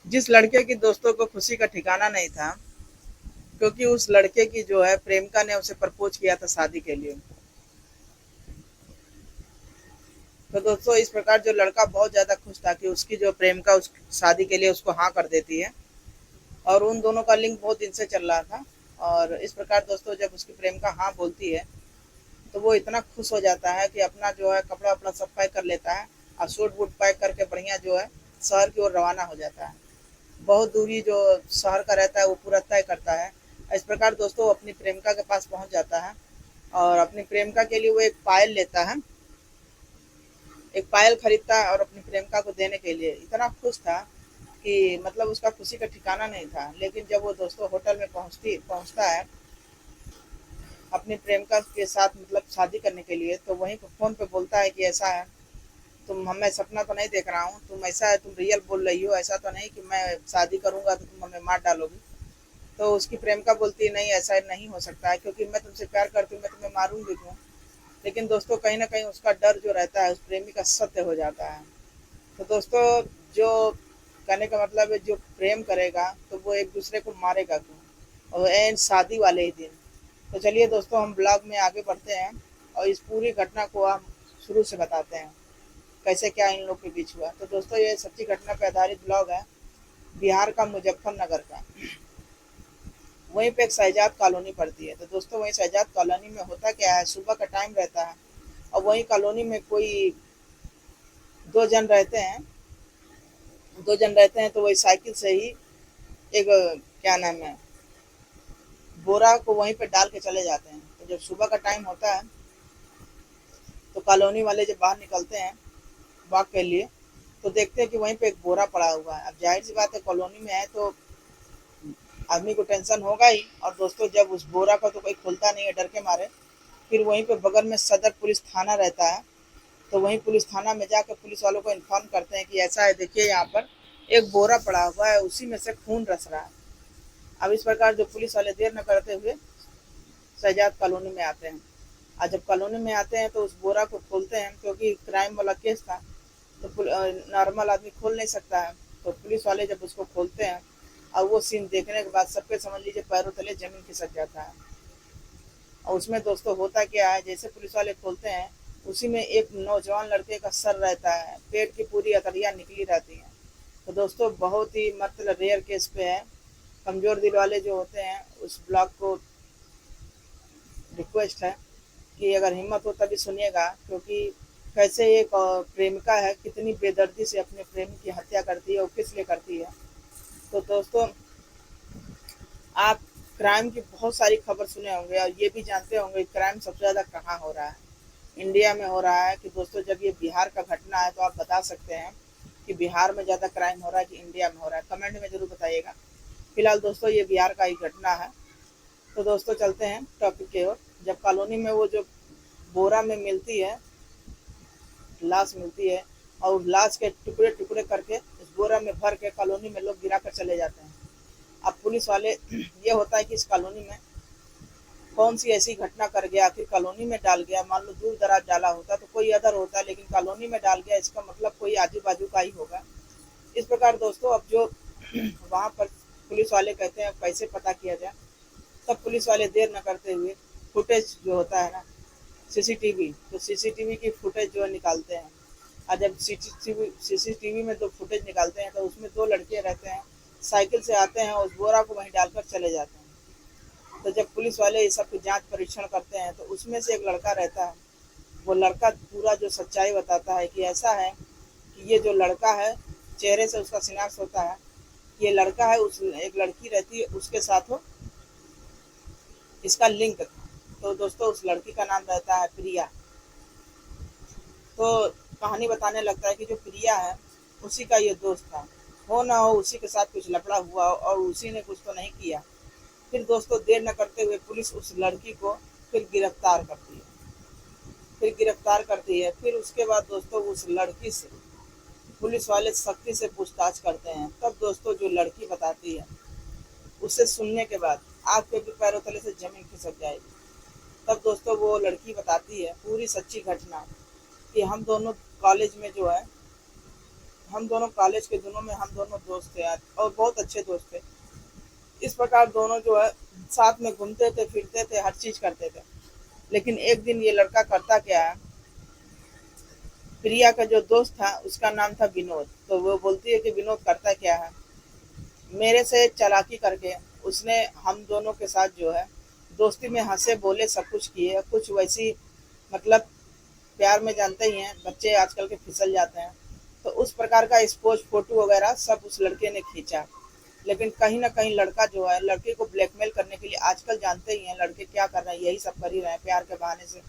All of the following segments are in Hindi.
जिस लड़के की दोस्तों को खुशी का ठिकाना नहीं था, क्योंकि उस लड़के की जो है प्रेमिका ने उसे प्रपोज किया था शादी के लिए। तो दोस्तों इस प्रकार जो लड़का बहुत ज्यादा खुश था कि उसकी जो प्रेमिका उस शादी के लिए उसको हाँ कर देती है, और उन दोनों का लिंक बहुत दिन से चल रहा था। और इस प्रकार दोस्तों जब उसकी प्रेमिका हाँ बोलती है, तो वो इतना खुश हो जाता है कि अपना जो है कपड़ा वपड़ा सब पैक कर लेता है, और सूट वूट पैक करके बढ़िया जो है शहर की ओर रवाना हो जाता है। बहुत दूरी जो शहर का रहता है वो पूरा तय करता है। इस प्रकार दोस्तों वो अपनी प्रेमिका के पास पहुंच जाता है, और अपनी प्रेमिका के लिए वो एक पायल लेता है, एक पायल खरीदता है, और अपनी प्रेमिका को देने के लिए इतना खुश था कि मतलब उसका खुशी का ठिकाना नहीं था। लेकिन जब वो दोस्तों होटल में पहुंचता है अपनी प्रेमिका के साथ मतलब शादी करने के लिए, तो वहीं पर फोन पे बोलता है कि ऐसा है, तुम हमें सपना तो नहीं देख रहा हूँ, तुम ऐसा है, तुम रियल बोल रही हो, ऐसा तो नहीं कि मैं शादी करूंगा तो तुम हमें मार डालोगी। तो उसकी प्रेमिका बोलती है नहीं, ऐसा नहीं हो सकता है, क्योंकि मैं तुमसे प्यार करती हूँ, मैं तुम्हें मारूंगी क्यों। लेकिन दोस्तों कहीं ना कहीं उसका डर जो रहता है उस प्रेमी का सत्य हो जाता है। तो दोस्तों जो कहने का मतलब है, जो प्रेम करेगा तो वो एक दूसरे को मारेगा क्यों, और एंड शादी वाले ही दिन। तो चलिए दोस्तों हम ब्लॉग में आगे बढ़ते हैं, और इस पूरी घटना को हम शुरू से बताते हैं कैसे क्या इन लोग के बीच हुआ। तो दोस्तों ये सच्ची घटना पर आधारित ब्लॉग है, बिहार का मुजफ्फरनगर का। वहीं पे एक शहजाद कॉलोनी पड़ती है। तो दोस्तों वहीं शहजाद कॉलोनी में होता क्या है, सुबह का टाइम रहता है, और वहीं कॉलोनी में कोई दो जन रहते हैं। तो वही साइकिल से ही एक क्या नाम है, बोरा को वहीं पे डाल के चले जाते हैं। तो जब सुबह का टाइम होता है तो कॉलोनी वाले जब बाहर निकलते हैं वॉक के लिए, तो देखते हैं कि वहीं पे एक बोरा पड़ा हुआ है। अब जाहिर सी बात है, कॉलोनी में है तो आदमी को टेंशन होगा ही। और दोस्तों जब उस बोरा को तो कोई खोलता नहीं है डर के मारे, फिर वहीं पे बगल में सदर पुलिस थाना रहता है। तो वहीं पुलिस थाना में जाकर पुलिस वालों को इन्फॉर्म करते हैं कि ऐसा है, देखिए यहाँ पर एक बोरा पड़ा हुआ है, उसी में से खून रस रहा है। अब इस प्रकार जो पुलिस वाले देर न करते हुए शहजाद कॉलोनी में आते हैं। और जब कॉलोनी में आते हैं तो उस बोरा को खोलते हैं, क्योंकि क्राइम वाला केस था, तो नॉर्मल आदमी खोल नहीं सकता है। तो पुलिस वाले जब उसको खोलते हैं, और वो सीन देखने के बाद सबके समझ लीजिए पैरों तले जमीन खिसक जाता है। और उसमें दोस्तों होता क्या है, जैसे पुलिस वाले खोलते हैं, उसी में एक नौजवान लड़के का सर रहता है, पेट की पूरी अतड़ियाँ निकली रहती हैं। तो दोस्तों बहुत ही मतलब रेयर केस पे है। कमजोर दिल वाले जो होते हैं उस ब्लॉग को रिक्वेस्ट है कि अगर हिम्मत हो तभी सुनिएगा, क्योंकि कैसे एक प्रेमिका है कितनी बेदर्दी से अपने प्रेमी की हत्या करती है और किस लिए करती है। तो दोस्तों आप क्राइम की बहुत सारी खबर सुने होंगे, और ये भी जानते होंगे क्राइम सबसे ज़्यादा कहाँ हो रहा है। इंडिया में हो रहा है कि दोस्तों जब ये बिहार का घटना है, तो आप बता सकते हैं कि बिहार में ज़्यादा क्राइम हो रहा है कि इंडिया में हो रहा है, कमेंट में ज़रूर बताइएगा। फिलहाल दोस्तों ये बिहार का ही घटना है। तो दोस्तों चलते हैं टॉपिक की ओर। जब कॉलोनी में वो जो बोरा में मिलती है, लाश मिलती है, और उस लाश के टुकड़े टुकड़े करके उस बोरा में भर के कॉलोनी में लोग गिरा कर चले जाते हैं। अब पुलिस वाले ये होता है कि इस कॉलोनी में कौन सी ऐसी घटना कर गया, आखिर कॉलोनी में डाल गया। मान लो दूर दराज डाला होता तो कोई अदर होता, लेकिन कॉलोनी में डाल गया, इसका मतलब कोई आजू बाजू का ही होगा। इस प्रकार दोस्तों अब जो वहाँ पर पुलिस वाले कहते हैं कैसे पता किया जाए, तब पुलिस वाले देर न करते हुए फुटेज जो होता है ना, सीसीटीवी, तो सीसीटीवी की फुटेज जो है निकालते हैं। और जब सीसीटीवी में जो फुटेज निकालते हैं, तो उसमें दो लड़के रहते हैं, साइकिल से आते हैं, उस बोरा को वहीं डालकर चले जाते हैं। तो जब पुलिस वाले ये सब जांच परीक्षण करते हैं, तो उसमें से एक लड़का रहता है। वो लड़का पूरा जो सच्चाई बताता है कि ऐसा है कि ये जो लड़का है, चेहरे से उसका शिनाख्त होता है, ये लड़का है, उस एक लड़की रहती है उसके साथ हो इसका लिंक था। तो दोस्तों उस लड़की का नाम रहता है प्रिया। तो कहानी बताने लगता है कि जो प्रिया है उसी का ये दोस्त था, हो ना हो उसी के साथ कुछ लफड़ा हुआ और उसी ने कुछ तो नहीं किया। फिर दोस्तों देर न करते हुए पुलिस उस लड़की को फिर गिरफ्तार करती है। फिर उसके बाद दोस्तों उस लड़की से पुलिस वाले सख्ती से पूछताछ करते हैं। तब दोस्तों जो लड़की बताती है, उसे सुनने के बाद आपके भी पैरों तले से जमीन खिसक जाएगी। तब दोस्तों वो लड़की बताती है पूरी सच्ची घटना कि हम दोनों कॉलेज में जो है हम दोनों कॉलेज के दिनों में हम दोनों दोस्त थे यार, और बहुत अच्छे दोस्त थे। इस प्रकार दोनों जो है साथ में घूमते थे, फिरते थे, हर चीज करते थे। लेकिन एक दिन ये लड़का करता क्या है, प्रिया का जो दोस्त था उसका नाम था विनोद। तो वो बोलती है कि विनोद करता क्या है, मेरे से चालाकी करके उसने हम दोनों के साथ जो है दोस्ती में हंसे बोले सब कुछ किए, कुछ वैसी मतलब प्यार में जानते ही हैं बच्चे आजकल के फिसल जाते हैं। तो उस प्रकार का स्पोज फोटो वगैरह सब उस लड़के ने खींचा। लेकिन कहीं ना कहीं लड़का जो है लड़के को ब्लैकमेल करने के लिए, आजकल जानते ही हैं लड़के क्या कर रहे हैं, यही सब कर ही रहे हैं, प्यार के बहाने से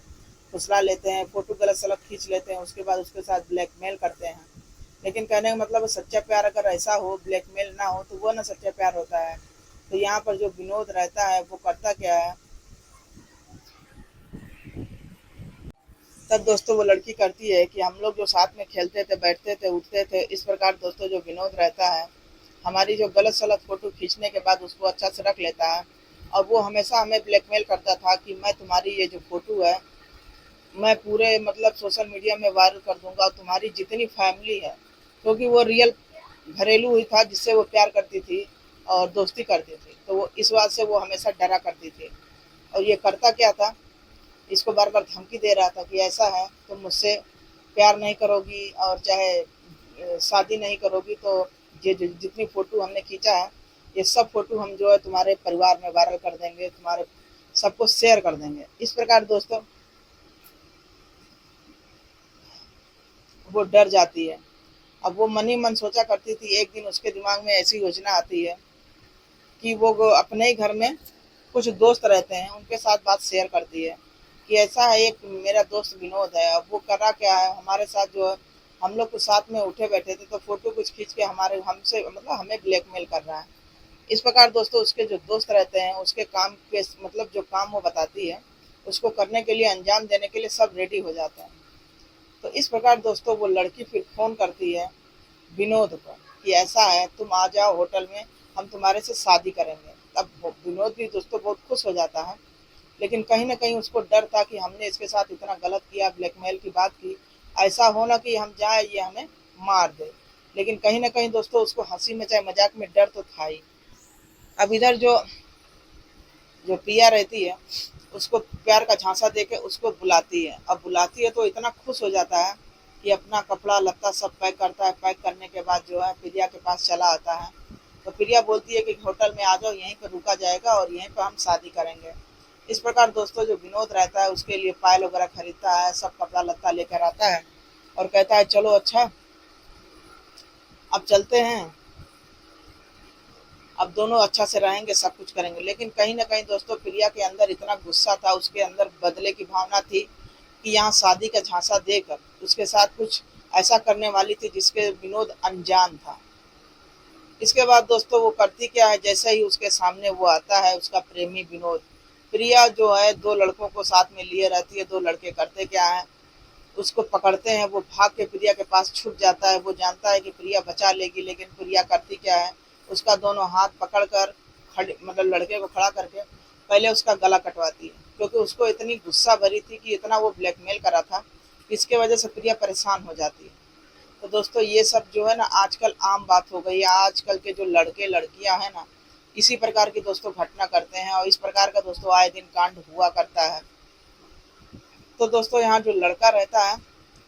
फुसला लेते हैं, फोटो गलत सलत खींच लेते हैं, उसके बाद उसके साथ ब्लैकमेल करते हैं। लेकिन कहने का मतलब सच्चा प्यार अगर ऐसा हो, ब्लैकमेल ना हो, तो वो ना सच्चा प्यार होता है। तो यहाँ पर जो विनोद रहता है वो करता क्या है, तब दोस्तों वो लड़की करती है कि हम लोग जो साथ में खेलते थे, बैठते थे, उठते थे, इस प्रकार दोस्तों जो विनोद रहता है हमारी जो गलत सलत फोटो खींचने के बाद उसको अच्छा से रख लेता है। और वो हमेशा हमें ब्लैकमेल करता था कि मैं तुम्हारी ये जो फोटो है मैं पूरे मतलब सोशल मीडिया में वायरल कर दूंगा, और तुम्हारी जितनी फैमिली है, क्योंकि वो रियल घरेलू ही था जिससे वो प्यार करती थी और दोस्ती करती थी, तो वो इस बात से वो हमेशा डरा करती थी। और ये करता क्या था, इसको बार बार धमकी दे रहा था कि ऐसा है तुम मुझसे प्यार नहीं करोगी और चाहे शादी नहीं करोगी तो ये जो जितनी फोटो हमने खींचा है ये सब फोटो हम जो है तुम्हारे परिवार में वायरल कर देंगे, तुम्हारे सबको शेयर कर देंगे। इस प्रकार दोस्तों वो डर जाती है। अब वो मन ही मन सोचा करती थी, एक दिन उसके दिमाग में ऐसी योजना आती है कि वो अपने ही घर में कुछ दोस्त रहते हैं उनके साथ बात शेयर करती है कि ऐसा है, एक मेरा दोस्त विनोद है। अब वो करा क्या है, हमारे साथ जो है हम लोग कुछ साथ में उठे बैठे थे तो फोटो कुछ खींच के हमारे हमसे मतलब हमें ब्लैकमेल कर रहा है। इस प्रकार दोस्तों उसके जो दोस्त रहते हैं उसके काम के मतलब जो काम वो बताती है उसको करने के लिए, अंजाम देने के लिए सब रेडी हो जाते हैं। तो इस प्रकार दोस्तों वो लड़की फिर फोन करती है विनोद को कि ऐसा है तुम आ जाओ होटल में, हम तुम्हारे से शादी करेंगे। अब विनोद भी दोस्तों बहुत खुश हो जाता है। लेकिन कहीं ना कहीं उसको डर था कि हमने इसके साथ इतना गलत किया, ब्लैकमेल की बात की, ऐसा हो ना कि हम जाए ये हमें मार दे। लेकिन कहीं ना कहीं दोस्तों उसको हंसी में चाहे मजाक में डर तो था ही। अब इधर जो जो प्रिया रहती है उसको प्यार का झांसा देके उसको बुलाती है। अब बुलाती है तो इतना खुश हो जाता है कि अपना कपड़ा लत्ता सब पैक करता है। पैक करने के बाद जो है प्रिया के पास चला आता है। तो प्रिया बोलती है कि होटल में आ जाओ, यहीं पर रुका जाएगा और यहीं पर हम शादी करेंगे। इस प्रकार दोस्तों जो विनोद रहता है उसके लिए पायल वगैरह खरीदता है, सब कपड़ा लत्ता लेकर आता है और कहता है चलो अच्छा अब चलते हैं, अब दोनों अच्छा से रहेंगे, सब कुछ करेंगे। लेकिन कहीं ना कहीं दोस्तों प्रिया के अंदर इतना गुस्सा था, उसके अंदर बदले की भावना थी कि यहाँ शादी का झांसा देकर उसके साथ कुछ ऐसा करने वाली थी जिसके विनोद अनजान था। इसके बाद दोस्तों वो करती क्या है, जैसे ही उसके सामने वो आता है उसका प्रेमी विनोद, प्रिया जो है दो लड़कों को साथ में लिए रहती है। दो लड़के करते क्या है, उसको पकड़ते हैं, वो भाग के प्रिया के पास छुप जाता है। वो जानता है कि प्रिया बचा लेगी, लेकिन प्रिया करती क्या है, उसका दोनों हाथ पकड़कर खड़े मतलब लड़के को खड़ा करके पहले उसका गला कटवाती है, क्योंकि उसको इतनी गुस्सा भरी थी कि इतना वो ब्लैकमेल करा था, इसके वजह से प्रिया परेशान हो जाती है। तो दोस्तों ये सब जो है ना आजकल आम बात हो गई है। आजकल के जो लड़के लड़कियां हैं ना इसी प्रकार की दोस्तों घटना करते हैं, और इस प्रकार का दोस्तों आए दिन कांड हुआ करता है। तो दोस्तों यहाँ जो लड़का रहता है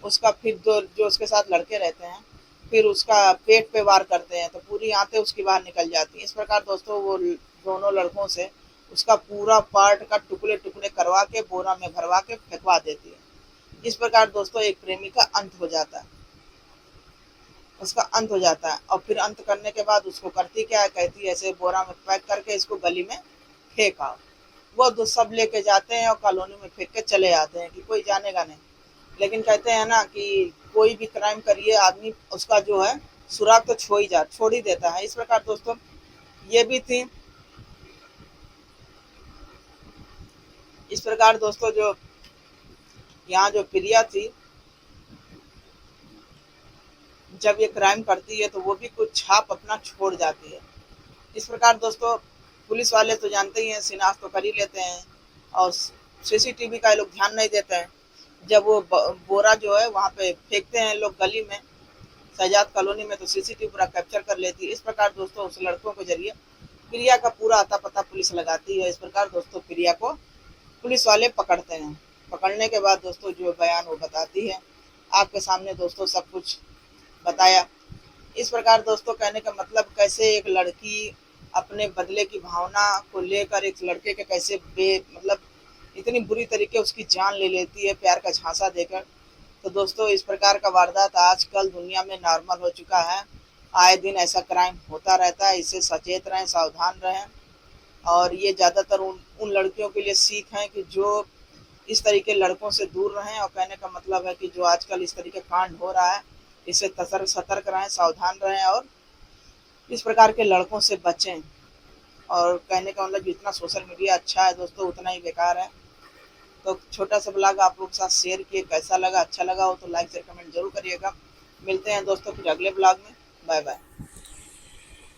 उसका फिर जो उसके साथ लड़के रहते हैं फिर उसका पेट पे वार करते हैं तो पूरी आंतें उसकी बाहर निकल जाती हैं। इस प्रकार दोस्तों वो दोनों लड़कों से उसका पूरा पार्ट का टुकड़े टुकड़े करवा के बोरा में भरवा के फेंकवा देती है। इस प्रकार दोस्तों एक प्रेमी का अंत हो जाता है, उसका अंत हो जाता है। और फिर अंत करने के बाद उसको करती क्या है, कहती है ऐसे बोरा में पैक करके इसको गली में फेंक आओ। वो तो सब लेके जाते हैं और कॉलोनी में फेंक के चले आते हैं कि कोई जानेगा नहीं। लेकिन कहते हैं ना कि कोई भी क्राइम करिए आदमी उसका जो है सुराग तो छोड़ ही देता है। इस प्रकार दोस्तों ये भी थी। इस प्रकार दोस्तों जो यहाँ जो प्रिया थी जब ये क्राइम करती है तो वो भी कुछ छाप अपना छोड़ जाती है। इस प्रकार दोस्तों पुलिस वाले तो जानते ही हैं, शिनाख्त तो कर ही लेते हैं और सीसीटीवी का ये लोग ध्यान नहीं देते हैं। जब वो बोरा जो है वहाँ पे फेंकते हैं लोग गली में, शहजाद कॉलोनी में तो सीसीटीवी पूरा कैप्चर कर लेती है। इस प्रकार दोस्तों उस लड़कों के जरिए प्रिया का पूरा अता पता पुलिस लगाती है। इस प्रकार दोस्तों प्रिया को पुलिस वाले पकड़ते हैं। पकड़ने के बाद दोस्तों जो बयान वो बताती है, आपके सामने दोस्तों सब कुछ बताया। इस प्रकार दोस्तों कहने का मतलब कैसे एक लड़की अपने बदले की भावना को लेकर एक लड़के के कैसे मतलब इतनी बुरी तरीके उसकी जान ले लेती है प्यार का झांसा देकर। तो दोस्तों इस प्रकार का वारदात आजकल दुनिया में नॉर्मल हो चुका है। आए दिन ऐसा क्राइम होता रहता है। इससे सचेत रहें, सावधान रहें। और ये ज़्यादातर उन लड़कियों के लिए सीख है कि जो इस तरीके लड़कों से दूर रहें। और कहने का मतलब है कि जो आजकल इस तरीके कांड हो रहा है इससे सतर्क रहें, सावधान रहें और इस प्रकार के लड़कों से बचें। और कहने का मतलब जितना सोशल मीडिया अच्छा है दोस्तों उतना ही बेकार है। तो छोटा सा ब्लॉग आप लोग के साथ शेयर किए, कैसा लगा, अच्छा लगा हो तो लाइक शेयर कमेंट जरूर करिएगा। मिलते हैं दोस्तों फिर अगले ब्लॉग में। Bye bye.